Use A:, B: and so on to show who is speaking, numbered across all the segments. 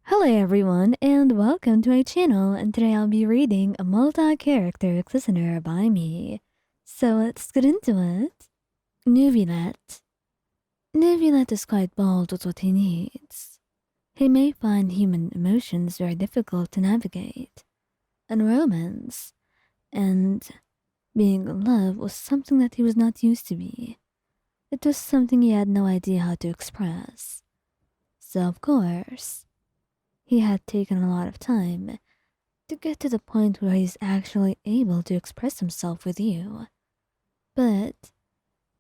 A: Hello everyone and welcome to my channel, and today I'll be reading a multi-character listener by me. So let's get into it. Neuvillette. Neuvillette is quite bold with what he needs. He may find human emotions very difficult to navigate, and romance, and being in love was something that he was not used to be. It was something he had no idea how to express. So of course, he had taken a lot of time to get to the point where he's actually able to express himself with you. But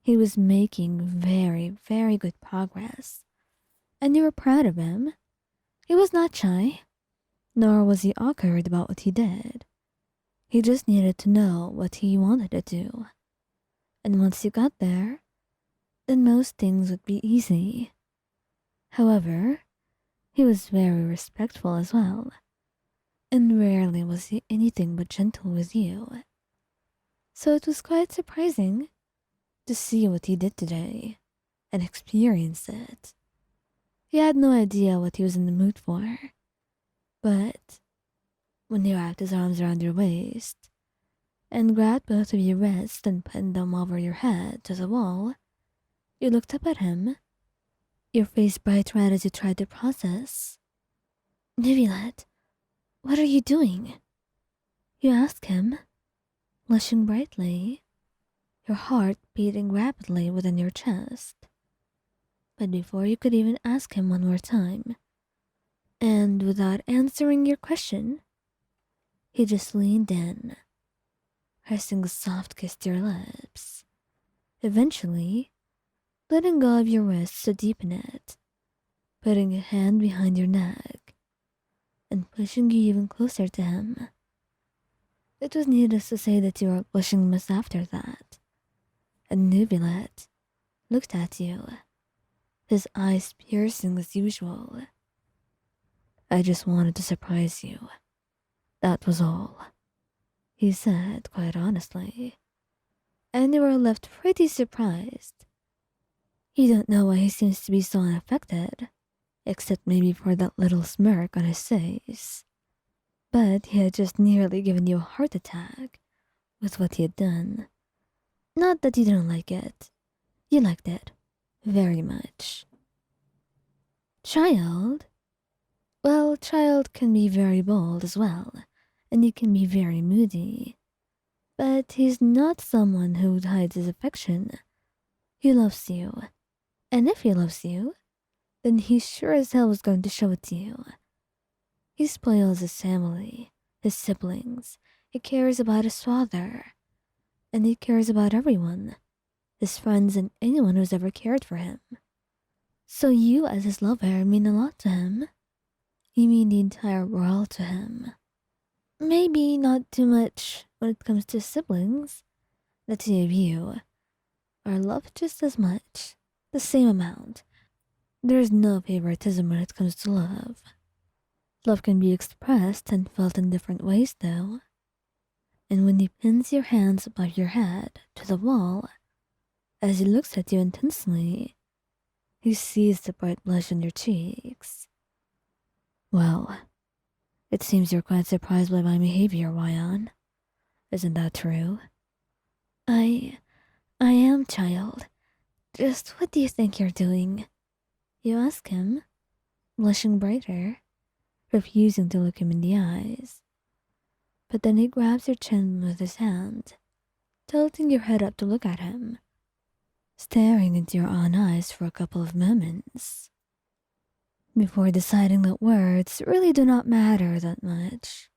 A: he was making very, very good progress, and you were proud of him. He was not shy, nor was he awkward about what he did. He just needed to know what he wanted to do. And once you got there, then most things would be easy. However, he was very respectful as well, and rarely was he anything but gentle with you. So it was quite surprising to see what he did today and experience it. He had no idea what he was in the mood for, but when he wrapped his arms around your waist and grabbed both of your wrists and pinned them over your head to the wall, you looked up at him, your face bright red as you tried to process. Neuvillette, what are you doing? You asked him, blushing brightly, your heart beating rapidly within your chest. But before you could even ask him one more time, and without answering your question, he just leaned in, pressing a soft kiss to your lips, eventually letting go of your wrists to deepen it, putting a hand behind your neck, and pushing you even closer to him. It was needless to say that you were blushing much after that, and Neuvillette looked at you, his eyes piercing as usual. I just wanted to surprise you. That was all, he said quite honestly, and you were left pretty surprised. You don't know why he seems to be so unaffected, except maybe for that little smirk on his face. But he had just nearly given you a heart attack with what he had done. Not that you didn't like it. You liked it. Very much. Childe? Well, Childe can be very bold as well, and he can be very moody. But he's not someone who hides his affection. He loves you. And if he loves you, then he sure as hell is going to show it to you. He spoils his family, his siblings. He cares about his father. And he cares about everyone, his friends and anyone who's ever cared for him. So you as his lover mean a lot to him. You mean the entire world to him. Maybe not too much when it comes to siblings. The two of you are loved just as much, the same amount. There's no favoritism when it comes to love. Love can be expressed and felt in different ways though. And when he pins your hands above your head to the wall, as he looks at you intensely, he sees the bright blush on your cheeks. Well, it seems you're quite surprised by my behavior, Wyon. Isn't that true? I am, child. Just what do you think you're doing? You ask him, blushing brighter, refusing to look him in the eyes. But then he grabs your chin with his hand, tilting your head up to look at him, staring into your own eyes for a couple of moments, before deciding that words really do not matter that much,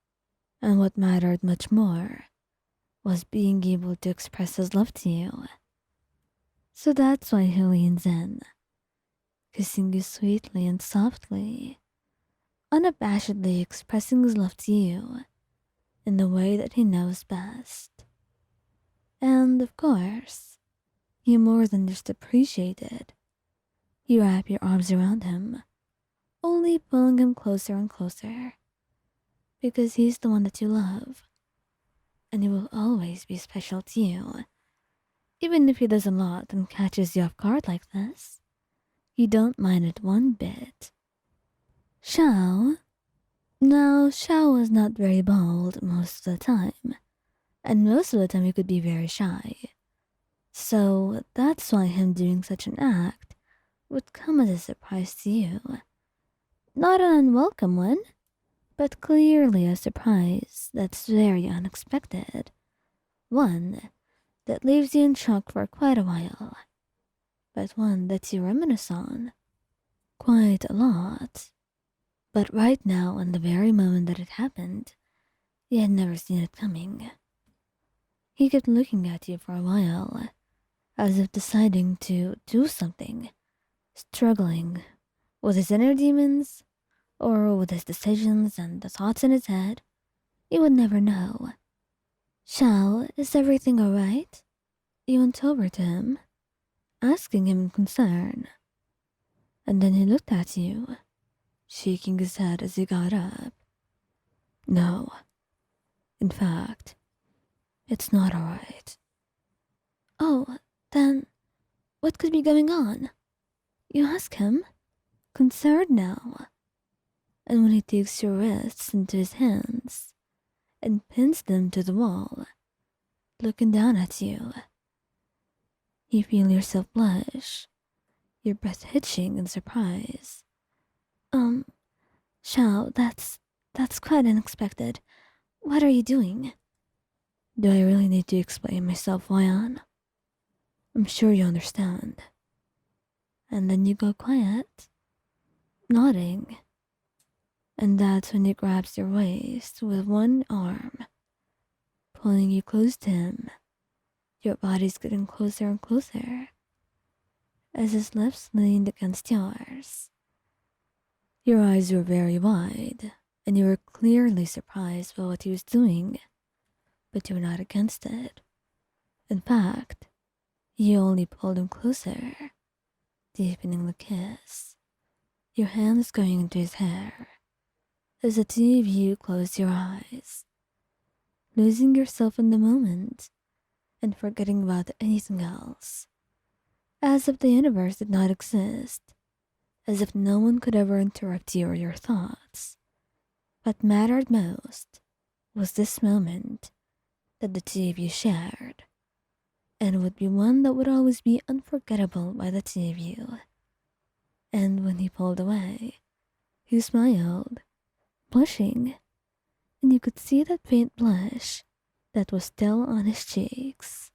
A: and what mattered much more was being able to express his love to you. So that's why he leans in, kissing you sweetly and softly, unabashedly expressing his love to you in the way that he knows best. And of course, you more than just appreciate it. You wrap your arms around him, only pulling him closer and closer, because he's the one that you love, and he will always be special to you. Even if he does a lot and catches you off guard like this, you don't mind it one bit. Xiao? Now, Xiao was not very bold most of the time, and most of the time he could be very shy. So that's why him doing such an act would come as a surprise to you. Not an unwelcome one, but clearly a surprise that's very unexpected. One that leaves you in shock for quite a while, but one that you reminisce on quite a lot. But right now, in the very moment that it happened, he had never seen it coming. He kept looking at you for a while, as if deciding to do something, struggling with his inner demons, or with his decisions and the thoughts in his head. You would never know. Shao, is everything alright? You went over to him, asking him in concern. And then he looked at you, shaking his head as he got up. No. In fact, it's not alright. Oh, then what could be going on? You ask him, concerned now. And when he takes your wrists into his hands and pins them to the wall, looking down at you, you feel yourself blush, your breath hitching in surprise. Xiao, that's quite unexpected. What are you doing? Do I really need to explain myself, Wayan? I'm sure you understand. And then you go quiet, nodding. And that's when he grabs your waist with one arm, pulling you close to him. Your body's getting closer and closer as his lips leaned against yours. Your eyes were very wide, and you were clearly surprised by what he was doing, but you were not against it. In fact, you only pulled him closer, deepening the kiss, your hands going into his hair, as the two of you closed your eyes, losing yourself in the moment and forgetting about anything else, as if the universe did not exist, as if no one could ever interrupt you or your thoughts. What mattered most was this moment that the two of you shared, and would be one that would always be unforgettable by the two of you. And when he pulled away, he smiled, blushing, and you could see that faint blush that was still on his cheeks.